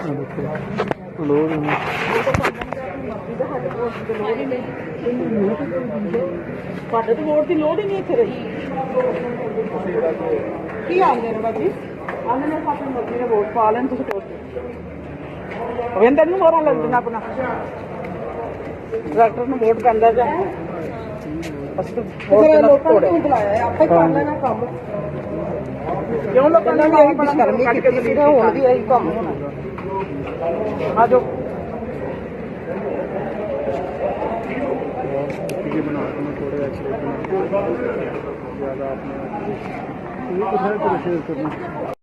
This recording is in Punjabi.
ਲੋੜ ਨਹੀਂ ਸਾਡੇ ਤੋਂ ਵੋਟ ਦੀ ਲੋੜ ਹੀ ਨਹੀਂ ਇੱਥੇ ਰਹੀ ਕੀ ਆਉਂਦੇ ਨੇ ਬਾਜੀ ਆਉਂਦੇ ਨੇ ਆਪਣੀ ਮਰਜ਼ੀ ਨਾਲ ਵੋਟ ਪਾ ਲੈਣ ਤੁਸੀਂ ਟੋਟ ਰਵਿੰਦਰ ਨੂੰ ਮੋਹਰਾਂ ਲੱਗ ਜਾਣਾ ਆਪਣਾ ਡਾਕਟਰ ਨੂੰ ਵੋਟ ਪੈਂਦਾ ਜਾਂ ਅਸੀਂ ਤਾਂ ਲੋਕਾਂ ਨੂੰ ਬੁਲਾਇਆ ਆਪਾਂ ਹੀ ਕਰ ਲੈਣਾ ਕੰਮ ਕਿਉਂ ਲੋਕਾਂ ਨੇ ਵੀ ਬੇਸ਼ਰਮੀ ਕੀਤੀ ਸੀ ਹੁਣ ਵੀ ਇਹੀ ਕੰਮ ਹੋਣਾ ਆ ਜਾਓ बना थोड़े अच्छे ज़्यादा आपने शेयर करना